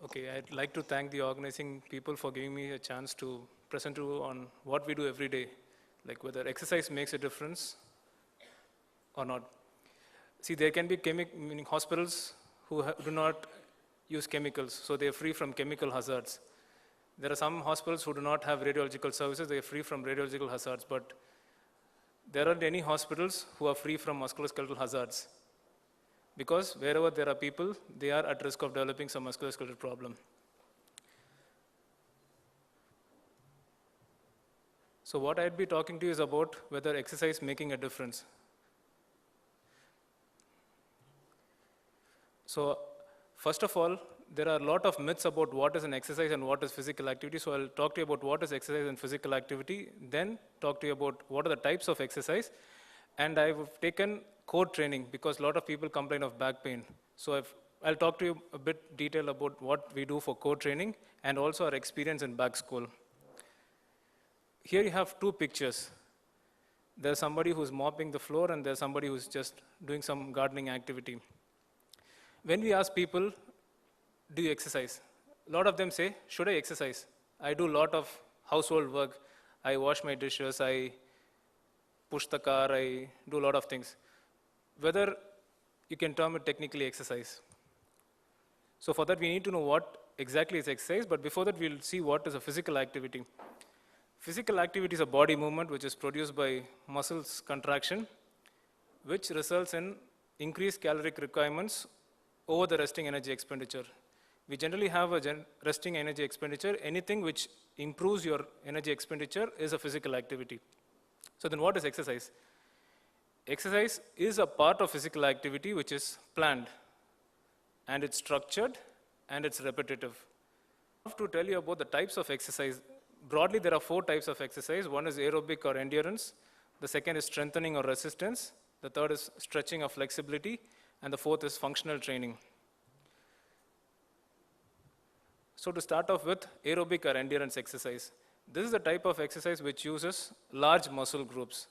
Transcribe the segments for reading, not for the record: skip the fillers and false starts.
Okay, I'd like to thank the organizing people for giving me a chance to present to you on what we do every day, like whether exercise makes a difference or not. See, there can be meaning hospitals who do not use chemicals, so they are free from chemical hazards. There are some hospitals who do not have radiological services, they are free from radiological hazards, but there aren't any hospitals who are free from musculoskeletal hazards. Because wherever there are people, they are at risk of developing some musculoskeletal problem. So what I'd be talking to you is about whether exercise making a difference. So first of all, there are a lot of myths about what is an exercise and what is physical activity. So I'll talk to you about what is exercise and physical activity, then talk to you about what are the types of exercise. And I've taken core training because a lot of people complain of back pain. So I'll talk to you a bit detail about what we do for core training and also our experience in back school. Here you have two pictures. There's somebody who's mopping the floor and there's somebody who's just doing some gardening activity. When we ask people, do you exercise? A lot of them say, should I exercise? I do a lot of household work. I wash my dishes, I push the car, I do a lot of things. Whether you can term it technically exercise. So for that, we need to know what exactly is exercise, but before that, we'll see what is a physical activity. Physical activity is a body movement which is produced by muscles contraction, which results in increased caloric requirements over the resting energy expenditure. We generally have a resting energy expenditure. Anything which improves your energy expenditure is a physical activity. So then what is exercise? Exercise is a part of physical activity which is planned, and it's structured, and it's repetitive. I have to tell you about the types of exercise. Broadly, there are 4 types of exercise. One is aerobic or endurance. The second is strengthening or resistance. The third is stretching or flexibility. And the fourth is functional training. So to start off with, aerobic or endurance exercise. This is a type of exercise which uses large muscle groups.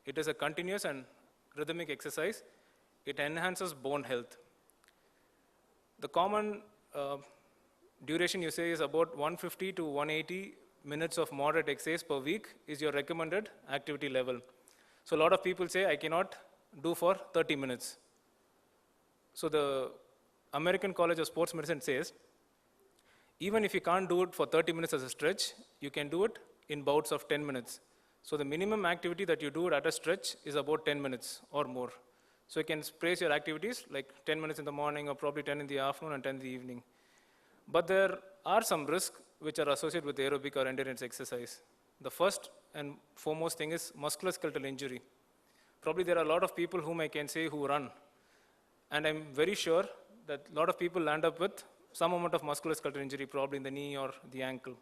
It is a continuous and rhythmic exercise. It enhances bone health. The common duration you say is about 150 to 180 minutes of moderate exercise per week is your recommended activity level. So a lot of people say, I cannot do for 30 minutes. So the American College of Sports Medicine says, even if you can't do it for 30 minutes as a stretch, you can do it in bouts of 10 minutes. So the minimum activity that you do at a stretch is about 10 minutes or more. So you can space your activities like 10 minutes in the morning or probably 10 in the afternoon and 10 in the evening. But there are some risks which are associated with aerobic or endurance exercise. The first and foremost thing is musculoskeletal injury. Probably there are a lot of people whom I can say who run. And I'm very sure that a lot of people land up with some amount of musculoskeletal injury, probably in the knee or the ankle.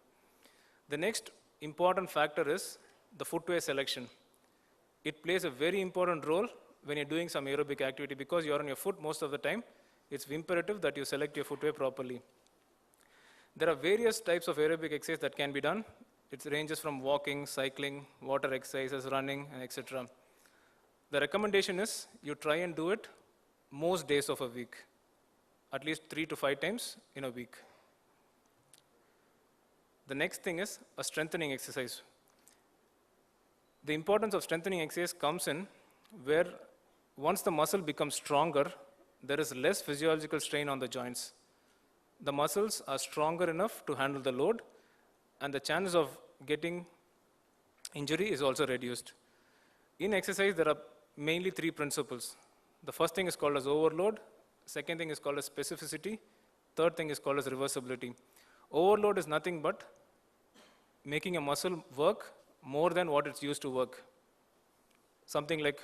The next important factor is the footwear selection. It plays a very important role when you're doing some aerobic activity because you're on your foot most of the time. It's imperative that you select your footwear properly. There are various types of aerobic exercise that can be done. It ranges from walking, cycling, water exercises, running, and etc. The recommendation is you try and do it most days of a week, at least 3 to 5 times in a week. The next thing is a strengthening exercise. The importance of strengthening exercise comes in where once the muscle becomes stronger, there is less physiological strain on the joints. The muscles are stronger enough to handle the load, and the chances of getting injury is also reduced. In exercise, there are mainly 3 principles. The first thing is called as overload, second thing is called as specificity, third thing is called as reversibility. Overload is nothing but making a muscle work more than what it's used to work. Something like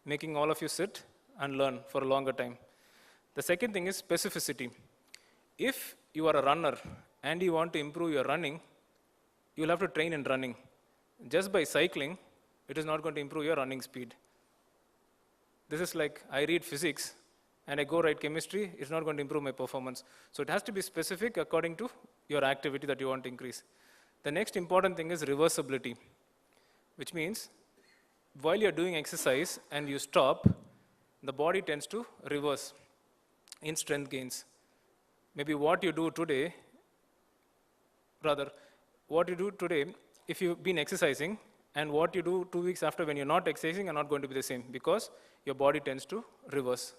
making all of you sit and learn for a longer time. The second thing is specificity. If you are a runner and you want to improve your running, you will have to train in running. Just by cycling, it is not going to improve your running speed. This is like I read physics and I go write chemistry, it's not going to improve my performance. So it has to be specific according to your activity that you want to increase. The next important thing is reversibility, which means while you're doing exercise and you stop, the body tends to reverse in strength gains. maybe what you do today, rather, what you do today, if you've been exercising, and what you do 2 weeks after when you're not exercising are not going to be the same because your body tends to reverse.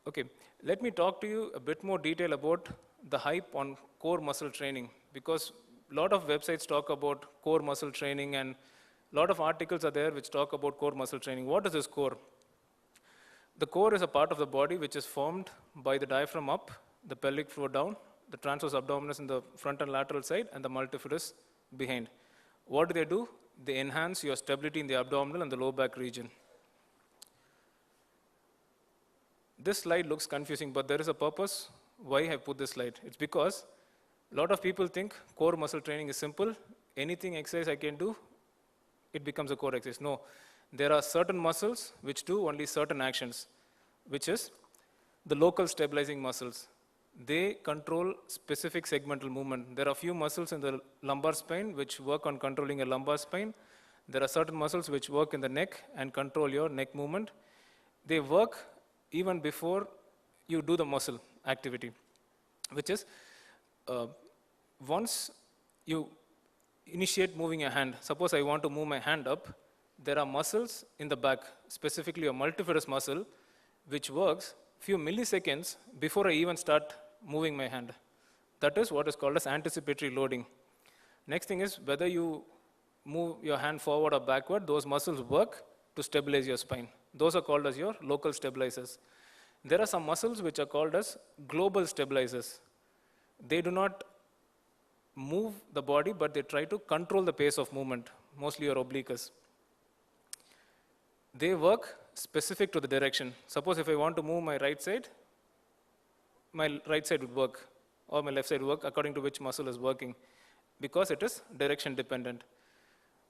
Okay, let me talk to you a bit more detail about the hype on core muscle training, because a lot of websites talk about core muscle training and a lot of articles are there which talk about core muscle training. What is this core? The core is a part of the body which is formed by the diaphragm up, the pelvic floor down, the transverse abdominis in the front and lateral side, and the multifidus behind. What do? They enhance your stability in the abdominal and the low back region. This slide looks confusing, but there is a purpose why I put this slide. It's because a lot of people think core muscle training is simple. Anything exercise I can do, it becomes a core exercise. No, there are certain muscles which do only certain actions, which is the local stabilizing muscles. They control specific segmental movement. There are few muscles in the lumbar spine which work on controlling a lumbar spine. There are certain muscles which work in the neck and control your neck movement. They work even before you do the muscle activity, which is once you initiate moving your hand, suppose I want to move my hand up, there are muscles in the back, specifically a multifidus muscle, which works few milliseconds before I even start moving my hand. That is what is called as anticipatory loading. Next thing is whether you move your hand forward or backward, those muscles work to stabilize your spine. Those are called as your local stabilizers. There are some muscles which are called as global stabilizers. They do not move the body, but they try to control the pace of movement, mostly your obliques. They work specific to the direction. Suppose if I want to move my right side would work, or my left side would work according to which muscle is working, because it is direction dependent.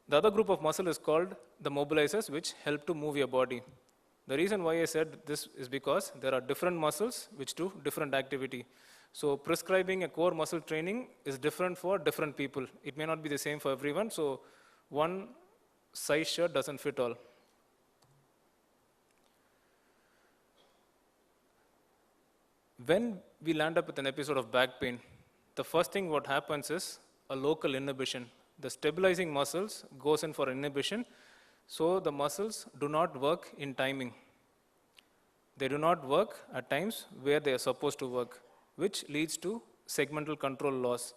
The other group of muscle is called the mobilizers, which help to move your body. The reason why I said this is because there are different muscles which do different activity. So prescribing a core muscle training is different for different people. It may not be the same for everyone, so one size shirt doesn't fit all. When we land up with an episode of back pain, the first thing what happens is a local inhibition. The stabilizing muscles goes in for inhibition, so the muscles do not work in timing. They do not work at times where they are supposed to work, which leads to segmental control loss.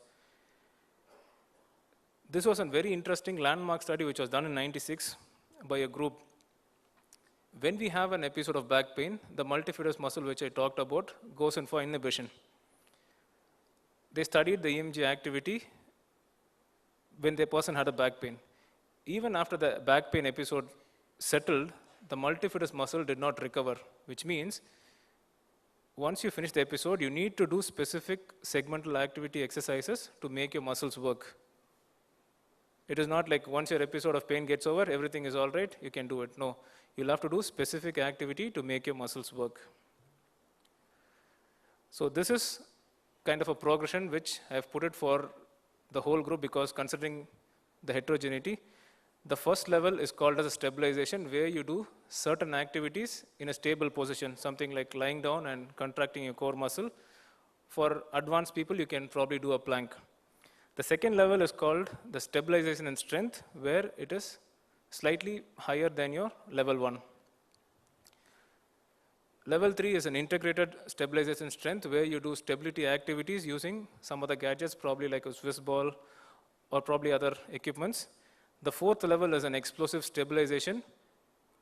This was a very interesting landmark study which was done in '96 by a group. When we have an episode of back pain, the multifidus muscle which I talked about goes in for inhibition. They studied the EMG activity when the person had a back pain. Even after the back pain episode settled, the multifidus muscle did not recover, which means once you finish the episode, you need to do specific segmental activity exercises to make your muscles work. It is not like once your episode of pain gets over, everything is all right, you can do it. No, you'll have to do specific activity to make your muscles work. So this is kind of a progression which I have put it for the whole group, because considering the heterogeneity, the first level is called as a stabilization, where you do certain activities in a stable position, something like lying down and contracting your core muscle. For advanced people, you can probably do a plank. The second level is called the stabilization and strength, where it is slightly higher than your level 1. Level 3 is an integrated stabilization strength, where you do stability activities using some other gadgets, probably like a Swiss ball or probably other equipments. The fourth level is an explosive stabilization,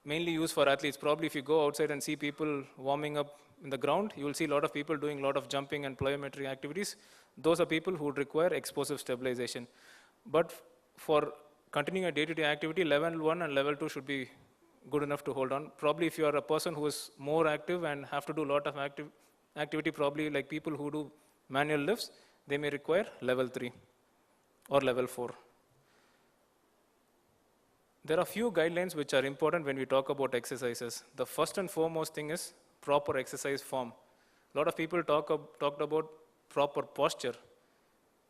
mainly used for athletes. Probably if you go outside and see people warming up in the ground, you will see a lot of people doing a lot of jumping and plyometry activities. Those are people who would require explosive stabilization. But for continuing a day-to-day activity, level 1 and level 2 should be good enough to hold on. Probably if you are a person who is more active and have to do a lot of activity, probably like people who do manual lifts, they may require level 3 or level 4. There are few guidelines which are important when we talk about exercises. The first and foremost thing is proper exercise form. A lot of people talked about proper posture.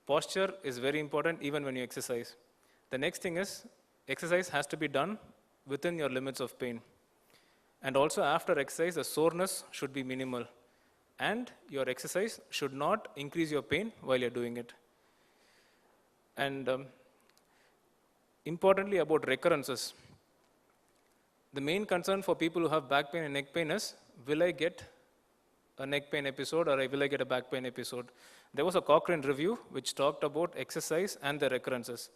Posture is very important even when you exercise. The next thing is exercise has to be done within your limits of pain. And also after exercise, the soreness should be minimal. and your exercise should not increase your pain while you're doing it. And importantly about recurrences, the main concern for people who have back pain and neck pain is, will I get a neck pain episode or will I get a back pain episode? There was a Cochrane review which talked about exercise and the recurrences.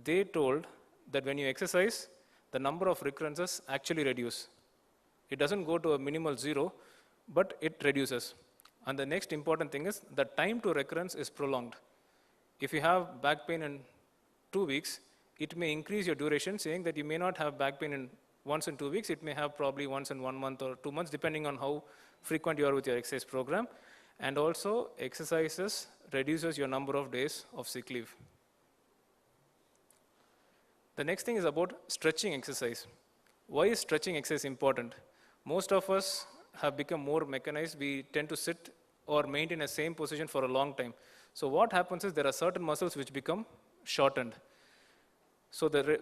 They told that when you exercise, the number of recurrences actually reduce. It doesn't go to a minimal 0, but it reduces. And the next important thing is the time to recurrence is prolonged. If you have back pain in 2 weeks, it may increase your duration, saying that you may not have back pain once in 2 weeks, it may have probably once in 1 month or 2 months, depending on how frequent you are with your exercise program. And also, exercises reduces your number of days of sick leave. The next thing is about stretching exercise. Why is stretching exercise important? Most of us have become more mechanized. We tend to sit or maintain a same position for a long time. So what happens is there are certain muscles which become shortened. So the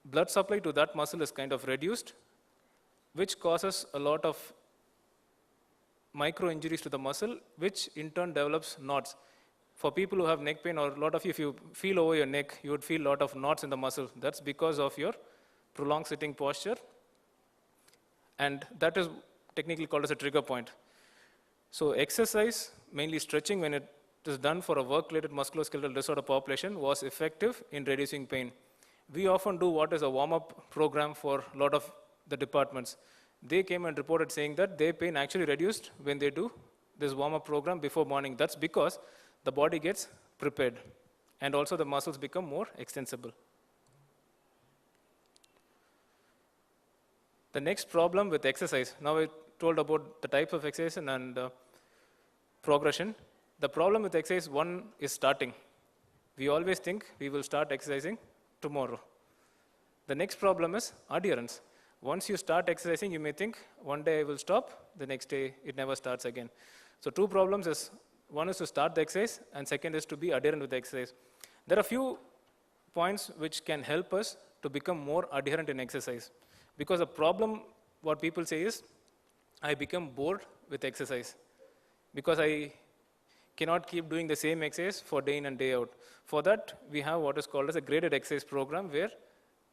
blood supply to that muscle is kind of reduced, which causes a lot of micro injuries to the muscle, which in turn develops knots. For people who have neck pain, or a lot of you, if you feel over your neck, you would feel a lot of knots in the muscle. That's because of your prolonged sitting posture. And that is technically called as a trigger point. So exercise, mainly stretching, when it is done for a work-related musculoskeletal disorder population, was effective in reducing pain. We often do what is a warm-up program for a lot of the departments. They came and reported saying that their pain actually reduced when they do this warm-up program before morning. That's because the body gets prepared, and also the muscles become more extensible. The next problem with exercise, now I told about the types of exercise and progression. The problem with exercise, one is starting. We always think we will start exercising tomorrow. The next problem is adherence. Once you start exercising, you may think, one day I will stop, the next day it never starts again. So 2 problems is, one is to start the exercise, and second is to be adherent with the exercise. There are a few points which can help us to become more adherent in exercise. Because the problem, what people say is, I become bored with exercise because I cannot keep doing the same exercise for day in and day out. For that, we have what is called as a graded exercise program, where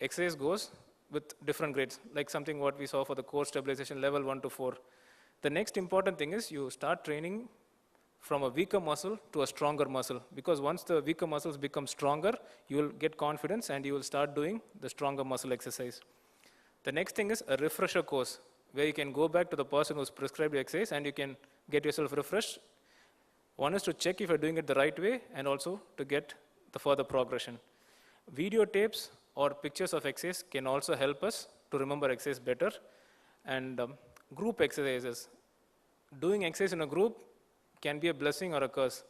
exercise goes with different grades, like something what we saw for the core stabilization level 1 to 4. The next important thing is you start training from a weaker muscle to a stronger muscle, because once the weaker muscles become stronger, you will get confidence and you will start doing the stronger muscle exercise. The next thing is a refresher course, where you can go back to the person who's prescribed the exercise and you can get yourself refreshed. One is to check if you're doing it the right way, and also to get the further progression. Videotapes or pictures of exercise can also help us to remember exercise better. And group exercises. Doing exercise in a group can be a blessing or a curse.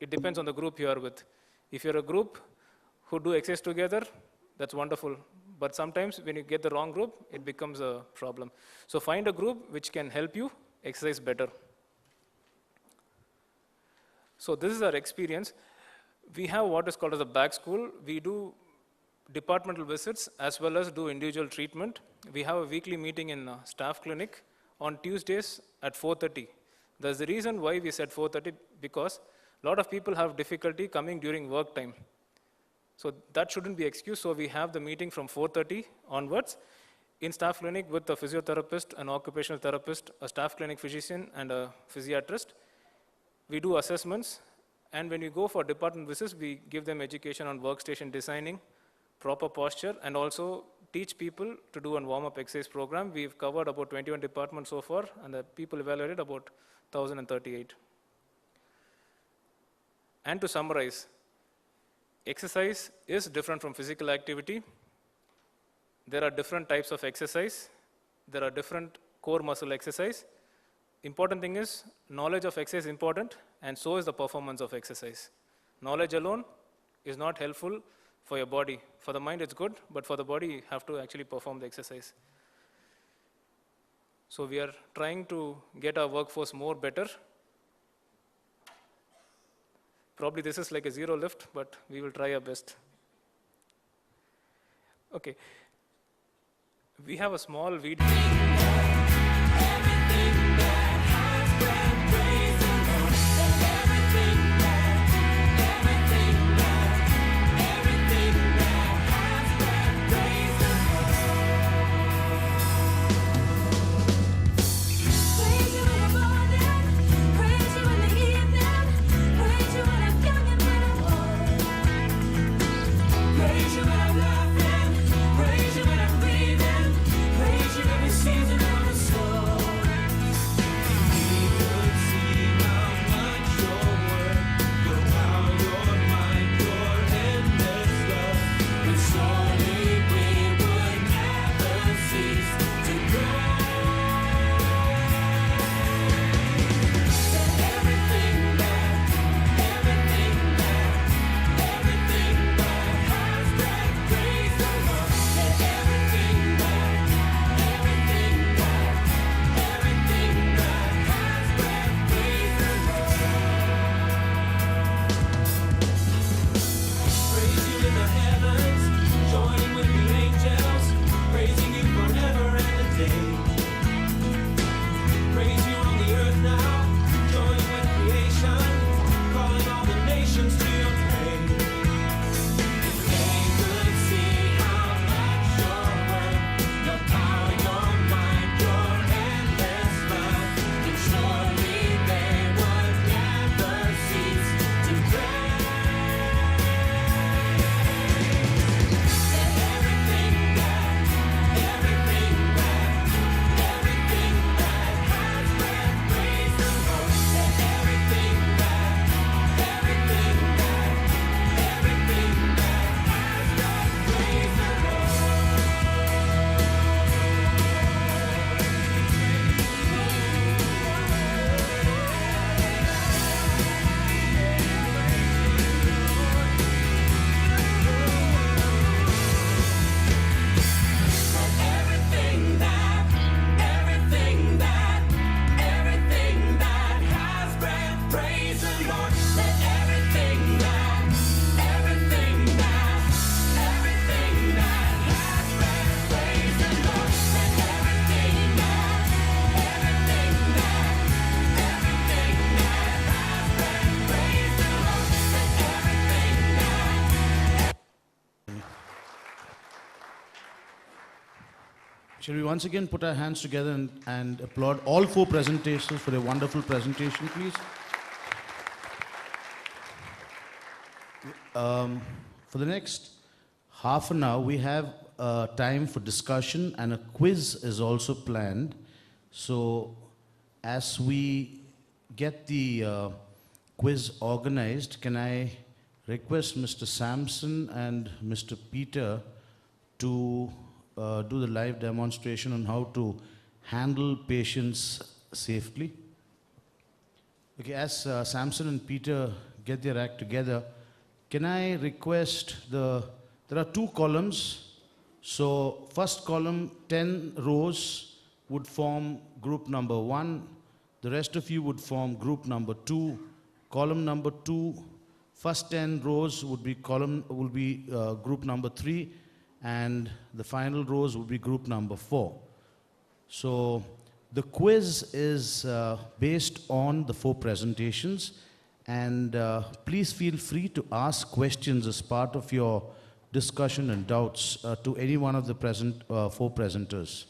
It depends on the group you are with. If you're a group who do exercise together, that's wonderful. But sometimes when you get the wrong group, it becomes a problem. So find a group which can help you exercise better. So this is our experience. We have what is called as a back school. We do departmental visits as well as do individual treatment. We have a weekly meeting in staff clinic on Tuesdays at 4:30. There's the reason why we said 4:30, because a lot of people have difficulty coming during work time. So that shouldn't be excused. So we have the meeting from 4:30 onwards in staff clinic with a physiotherapist, an occupational therapist, a staff clinic physician, and a physiatrist. We do assessments, and when we go for department visits, we give them education on workstation designing, proper posture, and also teach people to do a warm-up exercise program. We've covered about 21 departments so far, and the people evaluated about 1,038. And to summarize, exercise is different from physical activity. There are different types of exercise. There are different core muscle exercise. Important thing is, knowledge of exercise is important, and so is the performance of exercise. Knowledge alone is not helpful for your body. For the mind, it's good, but for the body, you have to actually perform the exercise. So we are trying to get our workforce more better. Probably this is like a zero lift, but we will try our best. Okay. We have a small video. Shall we once again put our hands together and applaud all 4 presentations for their wonderful presentation, please? For the next half an hour, we have time for discussion, and a quiz is also planned. So as we get the quiz organized, can I request Mr. Sampson and Mr. Peter to do the live demonstration on how to handle patients safely? Okay, as Sampson and Peter get their act together, can I request there are 2 columns. So first column, 10 rows would form group number 1. The rest of you would form group number 2. Column number 2, first 10 rows would be group number 3, and the final rows would be group number 4. So the quiz is based on the 4 presentations, and please feel free to ask questions as part of your discussion and doubts to any one of the 4 presenters.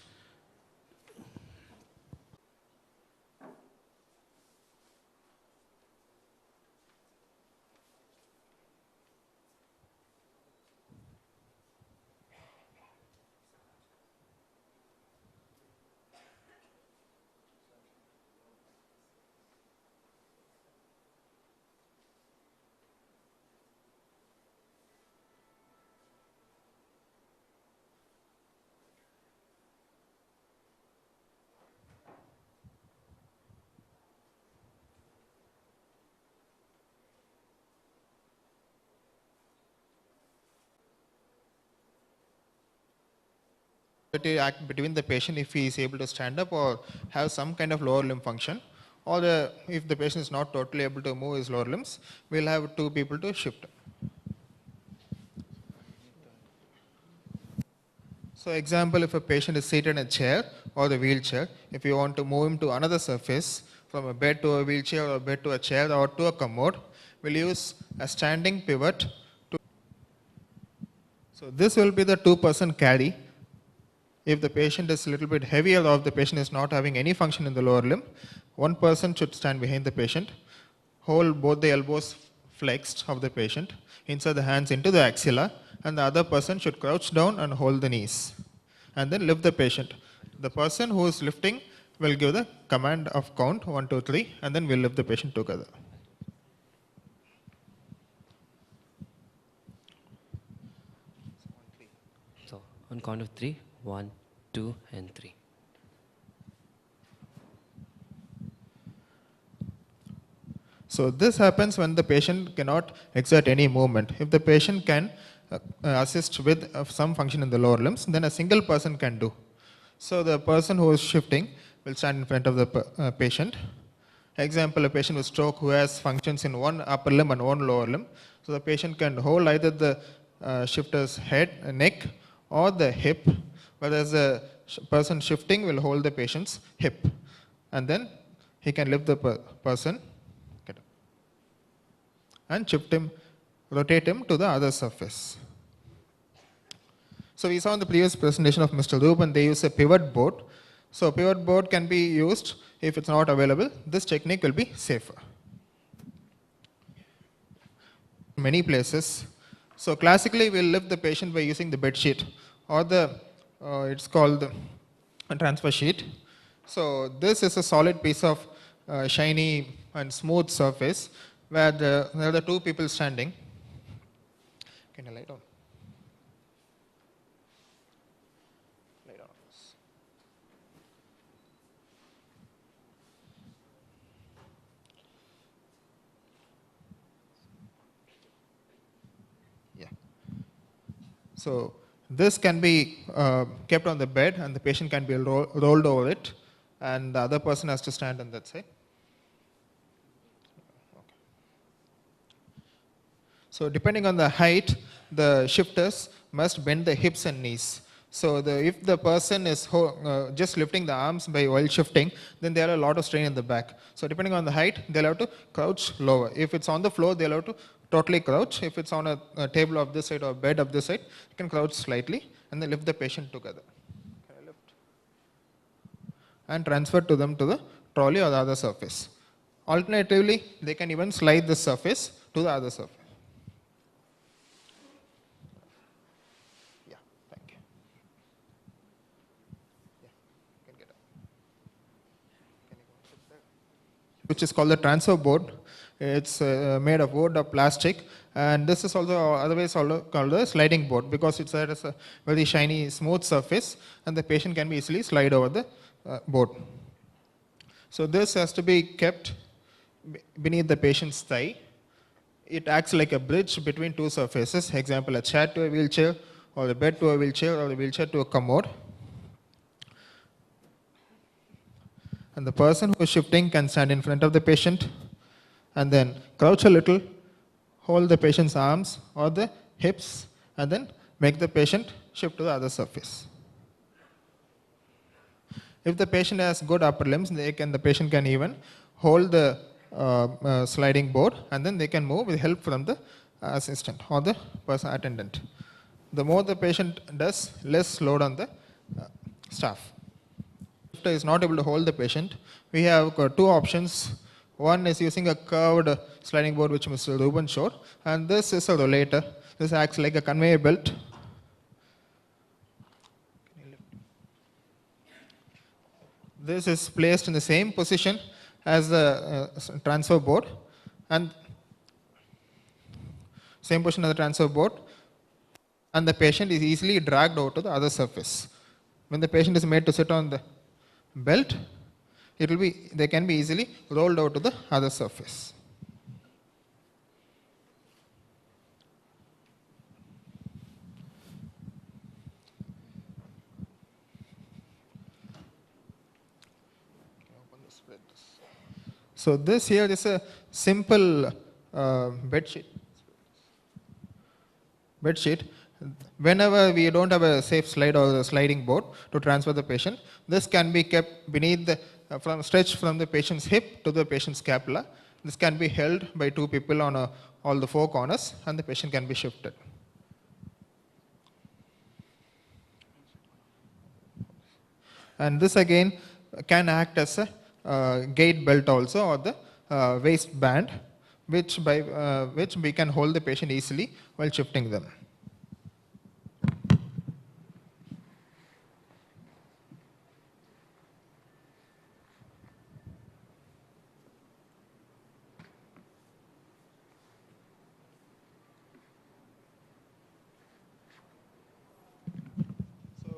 Act between the patient if he is able to stand up or have some kind of lower limb function, or if the patient is not totally able to move his lower limbs, we'll have 2 people to shift. So example, if a patient is seated in a chair or the wheelchair, if you want to move him to another surface, from a bed to a wheelchair or a bed to a chair or to a commode, we'll use a standing pivot. So this will be the 2-person carry. If the patient is a little bit heavier or if the patient is not having any function in the lower limb, 1 person should stand behind the patient, hold both the elbows flexed of the patient, insert the hands into the axilla, and the other person should crouch down and hold the knees, and then lift the patient. The person who is lifting will give the command of count 1, 2, 3, and then we'll lift the patient together. So on count of 3, 1, 2, and 3. So this happens when the patient cannot exert any movement. If the patient can assist with some function in the lower limbs, then a single person can do. So the person who is shifting will stand in front of the patient. Example, a patient with stroke who has functions in 1 upper limb and 1 lower limb. So the patient can hold either the shifter's head, neck, or the hip, whereas the person shifting will hold the patient's hip. And then he can lift the person and shift him, rotate him to the other surface. So we saw in the previous presentation of Mr. Ruben, they use a pivot board. So pivot board can be used if it's not available. This technique will be safer. Many places. So classically, we'll lift the patient by using the bed sheet or it's called a transfer sheet. So this is a solid piece of shiny and smooth surface where there are the 2 people standing. Can I lie down? Lie down. Yeah. So this can be kept on the bed and the patient can be rolled over it, and the other person has to stand on that side. So depending on the height, the shifters must bend the hips and knees. So if the person is just lifting the arms while shifting, then there are a lot of strain in the back. So depending on the height, they'll have to crouch lower. If it's on the floor, they'll have to totally crouch. If it's on a table of this side or a bed of this side, you can crouch slightly and then lift the patient together. Can I lift? and transfer to them to the trolley or the other surface. Alternatively, they can even slide the surface to the other surface. Yeah, thank you. Yeah, you can get up. Which is called the transfer board. It's made of wood or plastic, and this is also otherwise also called the sliding board because it's a very shiny, smooth surface, and the patient can be easily slide over the board. So this has to be kept beneath the patient's thigh. It acts like a bridge between two surfaces, example, a chair to a wheelchair, or a bed to a wheelchair, or a wheelchair to a commode. And the person who is shifting can stand in front of the patient and then crouch a little, hold the patient's arms or the hips, and then make the patient shift to the other surface. If the patient has good upper limbs, the patient can even hold the sliding board, and then they can move with help from the assistant or the person attendant. The more the patient does, less load on the staff. If is not able to hold the patient, we have two options. One is using a curved sliding board, which Mr. Ruben showed, and this is a rollator. This acts like a conveyor belt. This is placed in the same position as the transfer board, and same position as the transfer board, and the patient is easily dragged out to the other surface. When the patient is made to sit on the belt, they can be easily rolled out to the other surface. So this here is a simple bed sheet. Whenever we don't have a safe slide or a sliding board to transfer the patient, this can be kept beneath the stretched from the patient's hip to the patient's scapula. This can be held by two people on all the four corners, and the patient can be shifted. And this again can act as a gait belt also, or the waistband, which we can hold the patient easily while shifting them.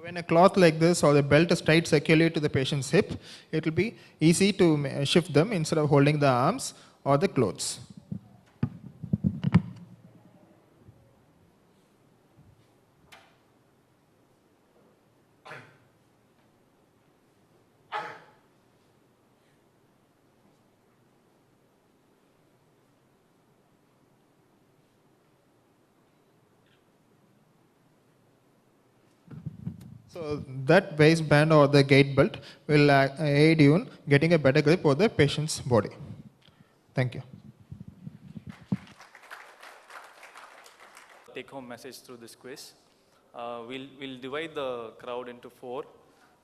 When a cloth like this or the belt is tied securely to the patient's hip, it will be easy to shift them instead of holding the arms or the clothes. So that waistband or the gait belt will aid you in getting a better grip over the patient's body. Thank you. Take home message through this quiz. We'll divide the crowd into four.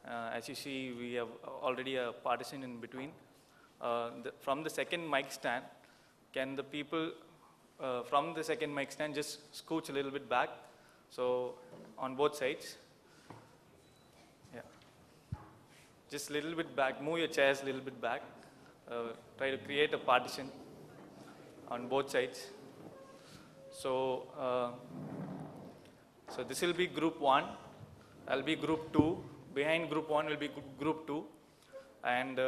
As you see, we have already a partition in between. From the second mic stand, can the people from the second mic stand just scooch a little bit back? So on both sides. Yeah. Just a little bit back, move your chairs a little bit back. Try to create a partition on both sides. So, so this will be group 1, I'll be group 2, behind group 1 will be group 2, and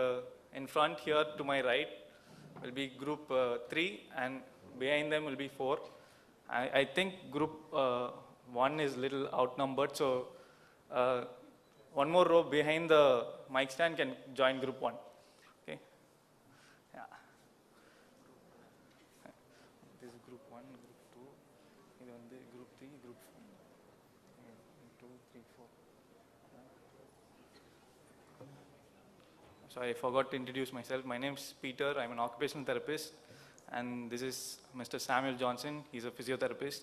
in front here to my right will be group 3, and behind them will be 4. I think group 1 is little outnumbered, so one more row behind the mic stand can join group 1. Okay. Yeah. This is group 1, group 2, group 3, group 4. 2, 3, 4. Sorry, I forgot to introduce myself. My name is Peter. I'm an occupational therapist, and this is Mr. Samuel Johnson. He's a physiotherapist.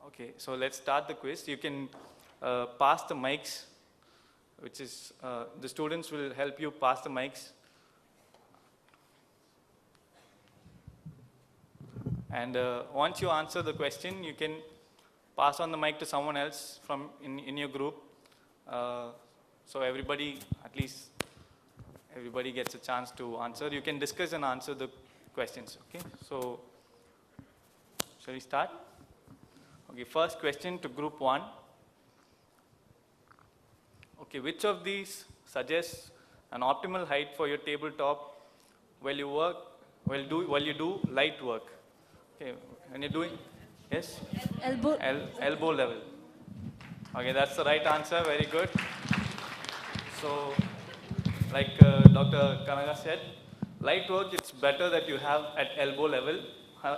Okay, so let's start the quiz. You can pass the mics which is the students will help you pass the mics. And once you answer the question, you can pass on the mic to someone else from in your group. So everybody, at least everybody gets a chance to answer. You can discuss and answer the questions, okay? So, shall we start? Okay, first question to group 1. Okay, which of these suggests an optimal height for your tabletop while you do light work? Okay, when you're doing, yes? Elbow. Elbow level. Okay, that's the right answer, very good. So, like Dr. Kanaga said, light work, it's better that you have at elbow level.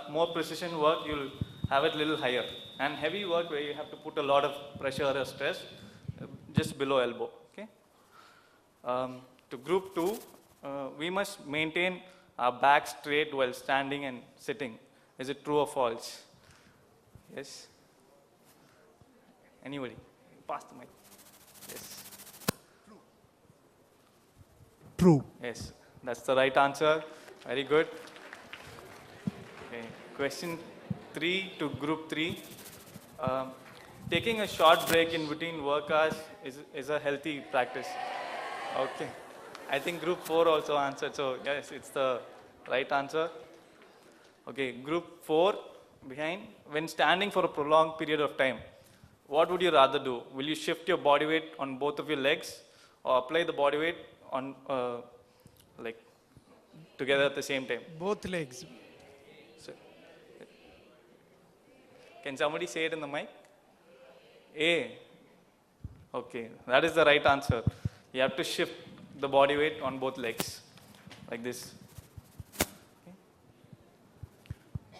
More precision work, you'll have it a little higher. And heavy work where you have to put a lot of pressure or stress, just below elbow, okay? To group 2, we must maintain our back straight while standing and sitting. Is it true or false? Yes? Anybody? Pass the mic. Yes. True. Yes, that's the right answer. Very good. Okay. Question 3 to group 3. Taking a short break in between work hours is a healthy practice. Okay. I think group 4 also answered, so yes, it's the right answer. Okay, group 4 behind. When standing for a prolonged period of time, what would you rather do? Will you shift your body weight on both of your legs or apply the body weight on like together at the same time? Both legs. So, can somebody say it in the mic? A. Okay, that is the right answer. You have to shift the body weight on both legs, like this.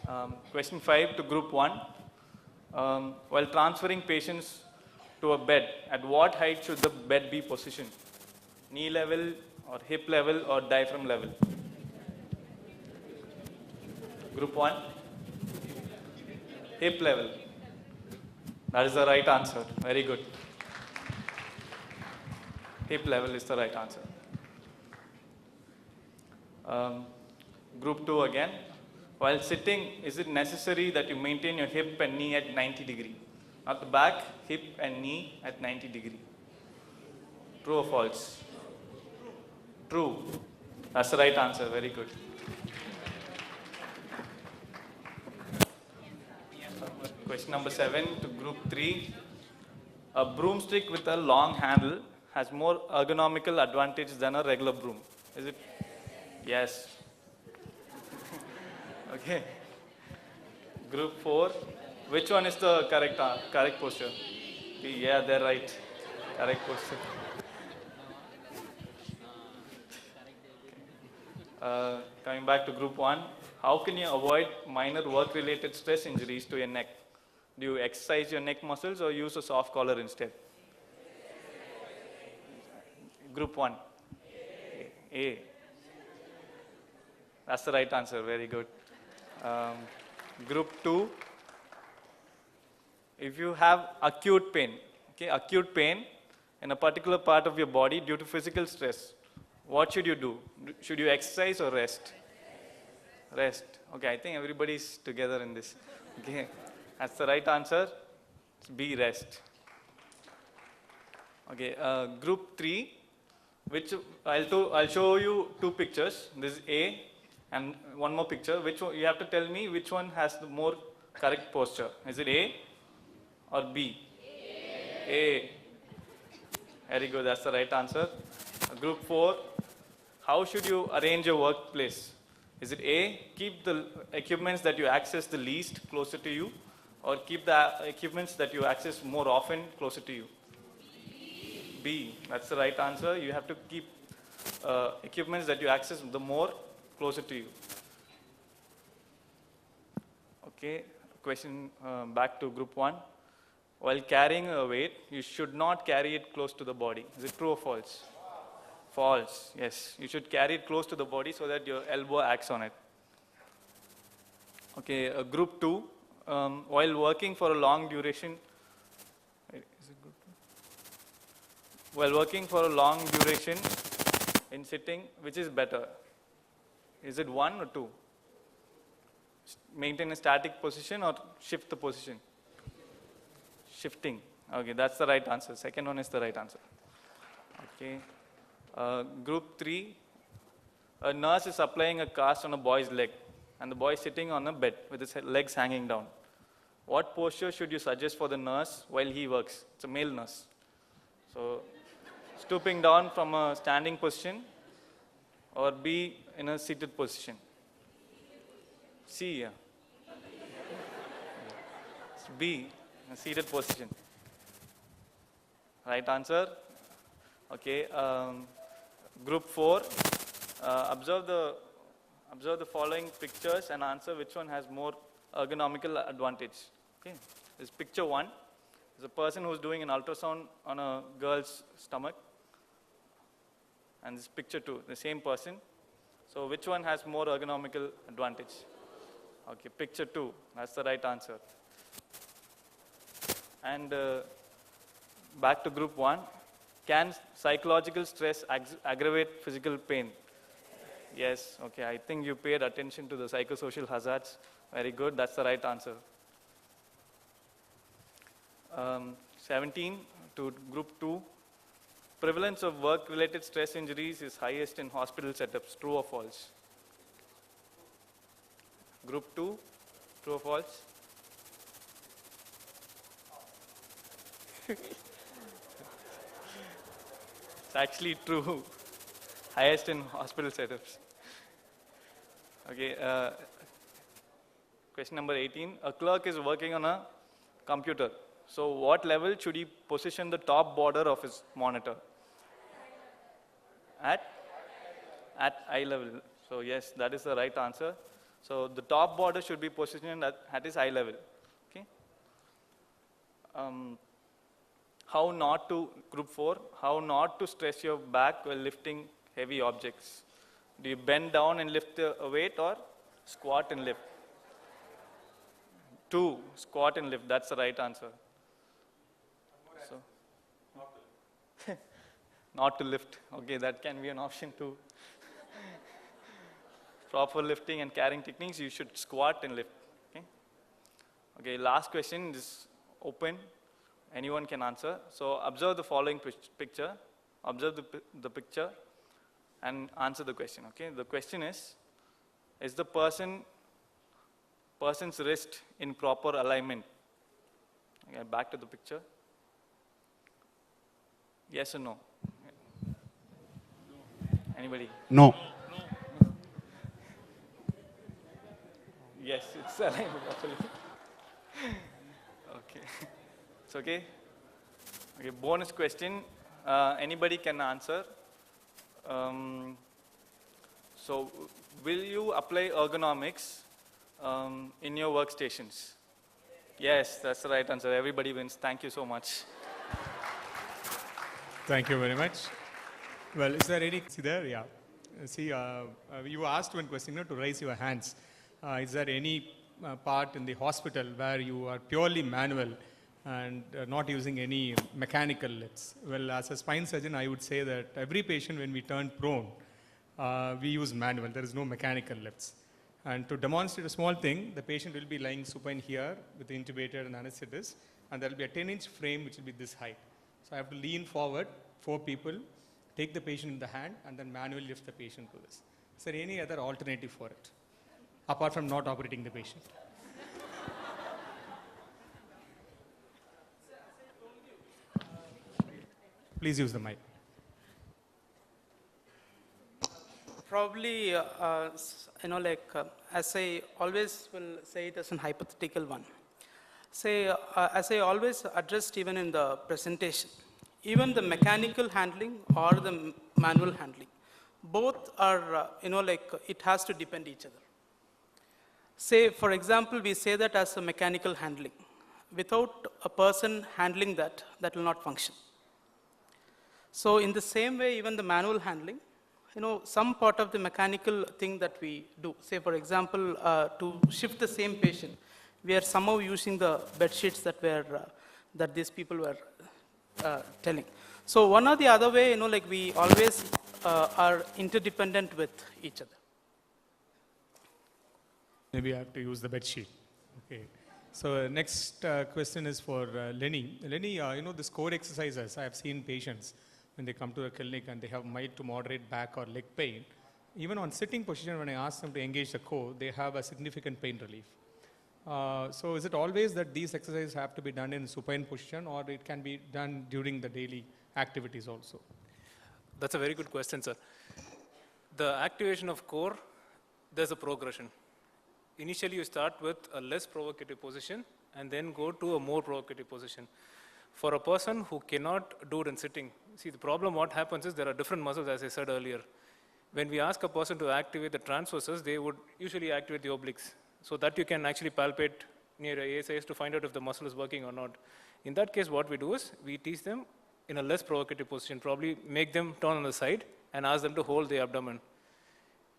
Okay. Question 5 to group 1. While transferring patients to a bed, at what height should the bed be positioned? Knee level or hip level or diaphragm level? Group 1? Hip level. That is the right answer. Very good. Hip level is the right answer. Group 2 again. While sitting, is it necessary that you maintain your hip and knee at 90 degree? Not the back, hip and knee at 90 degree. True or false? True. That's the right answer. Very good. Question number 7 to group 3. A broomstick with a long handle has more ergonomical advantage than a regular broom. Is it? Yes. Okay. Group 4. Which one is the correct posture? Yeah, they're right. Correct posture. Coming back to group 1. How can you avoid minor work-related stress injuries to your neck? Do you exercise your neck muscles or use a soft collar instead? Group 1. A. That's the right answer. Very good. Group 2. If you have acute pain, okay, acute pain in a particular part of your body due to physical stress, what should you do? Should you exercise or rest? Rest. Okay, I think everybody's together in this. Okay, that's the right answer. It's B, rest. Okay, group 3, which I'll show you 2 pictures. This is A and one more picture. Which one, you have to tell me which one has the more correct posture. Is it A or B? A. Very good, that's the right answer. Group 4, how should you arrange your workplace? Is it A, keep the equipments that you access the least closer to you, or keep the equipments that you access more often closer to you? B, that's the right answer. You have to keep equipments that you access the more closer to you. Okay, question back to group 1. While carrying a weight, you should not carry it close to the body. Is it true or false? False, yes. You should carry it close to the body so that your elbow acts on it. Okay, group 2. While working for a long duration, while working for a long duration in sitting, which is better? Is it 1 or 2? Maintain a static position or shift the position? Shifting. Okay, that's the right answer. Second one is the right answer. Okay. Group 3, a nurse is applying a cast on a boy's leg, and the boy is sitting on a bed with his legs hanging down. What posture should you suggest for the nurse while he works? It's a male nurse. So, stooping down from a standing position or be in a seated position? C, yeah. It's B, a seated position. Right answer. Okay. Group 4, observe the following pictures and answer which one has more ergonomical advantage. Okay. This picture 1 is a person who is doing an ultrasound on a girl's stomach. And this picture 2, the same person. So which one has more ergonomical advantage? Okay, picture 2, that's the right answer. And back to group 1, can psychological stress aggravate physical pain? Yes, okay, I think you paid attention to the psychosocial hazards. Very good, that's the right answer. 17 to group 2, prevalence of work-related stress injuries is highest in hospital setups, true or false? Group 2, true or false? It's actually true, highest in hospital setups. Okay, question number 18, a clerk is working on a computer. So what level should he position the top border of his monitor? At eye level. So yes, that is the right answer. So the top border should be positioned at his eye level. Okay. How not to, group 4, how not to stress your back while lifting heavy objects? Do you bend down and lift a weight or squat and lift? 2, squat and lift, that's the right answer. So, not to lift, okay, that can be an option too. Proper lifting and carrying techniques, you should squat and lift. Okay, okay, last question is open. Anyone can answer. So observe the following picture. Observe the picture and answer the question. Okay, the question is the person's wrist in proper alignment? Okay, back to the picture. Yes or no? Anybody? No. Yes, it's aligned properly. Okay. It's okay? Okay, bonus question. Anybody can answer. So, will you apply ergonomics in your workstations? Yes, that's the right answer. Everybody wins. Thank you so much. Thank you very much. Well, is there any, see there, yeah. See, you asked one question, to raise your hands. Is there any part in the hospital where you are purely manual and not using any mechanical lifts? Well, as a spine surgeon, I would say that every patient, when we turn prone, we use manual. There is no mechanical lifts. And to demonstrate a small thing, the patient will be lying supine here with the intubator and anesthetist, and there will be a 10-inch frame which will be this height. So I have to lean forward, 4 people, take the patient in the hand, and then manually lift the patient to this. Is there any other alternative for it, apart from not operating the patient? Please use the mic. Probably, as I always will say it as an hypothetical one. Say, as I always addressed even in the presentation, even the mechanical handling or the manual handling, both are, it has to depend each other. Say, for example, we say that as a mechanical handling. Without a person handling that, that will not function. So in the same way, even the manual handling, some part of the mechanical thing that we do, say for example, to shift the same patient, we are somehow using the bed sheets that these people were telling. So one or the other way, like we always are interdependent with each other. Maybe I have to use the bed sheet. Okay. So next question is for Lenny. Lenny, this core exercises, I have seen patients when they come to the clinic and they have mild to moderate back or leg pain. Even on sitting position, when I ask them to engage the core, they have a significant pain relief. So is it always that these exercises have to be done in supine position, or it can be done during the daily activities also? That's a very good question, sir. The activation of core, there's a progression. Initially, you start with a less provocative position and then go to a more provocative position. For a person who cannot do it in sitting, see the problem what happens is there are different muscles, as I said earlier. When we ask a person to activate the transverses, they would usually activate the obliques, so that you can actually palpate near a ASIS to find out if the muscle is working or not. In that case, what we do is we teach them in a less provocative position, probably make them turn on the side and ask them to hold the abdomen.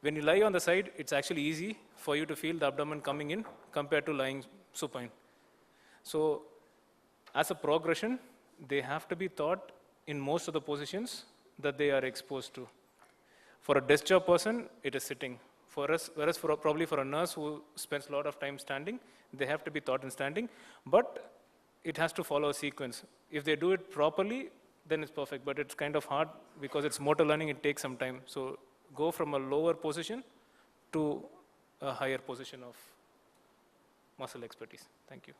When you lie on the side, it's actually easy for you to feel the abdomen coming in compared to lying supine. So as a progression, they have to be taught in most of the positions that they are exposed to. For a desk job person, it is sitting. For us, whereas probably for a nurse who spends a lot of time standing, they have to be taught in standing, but it has to follow a sequence. If they do it properly, then it's perfect, but it's kind of hard because it's motor learning, it takes some time. So go from a lower position to a higher position of muscle expertise. Thank you.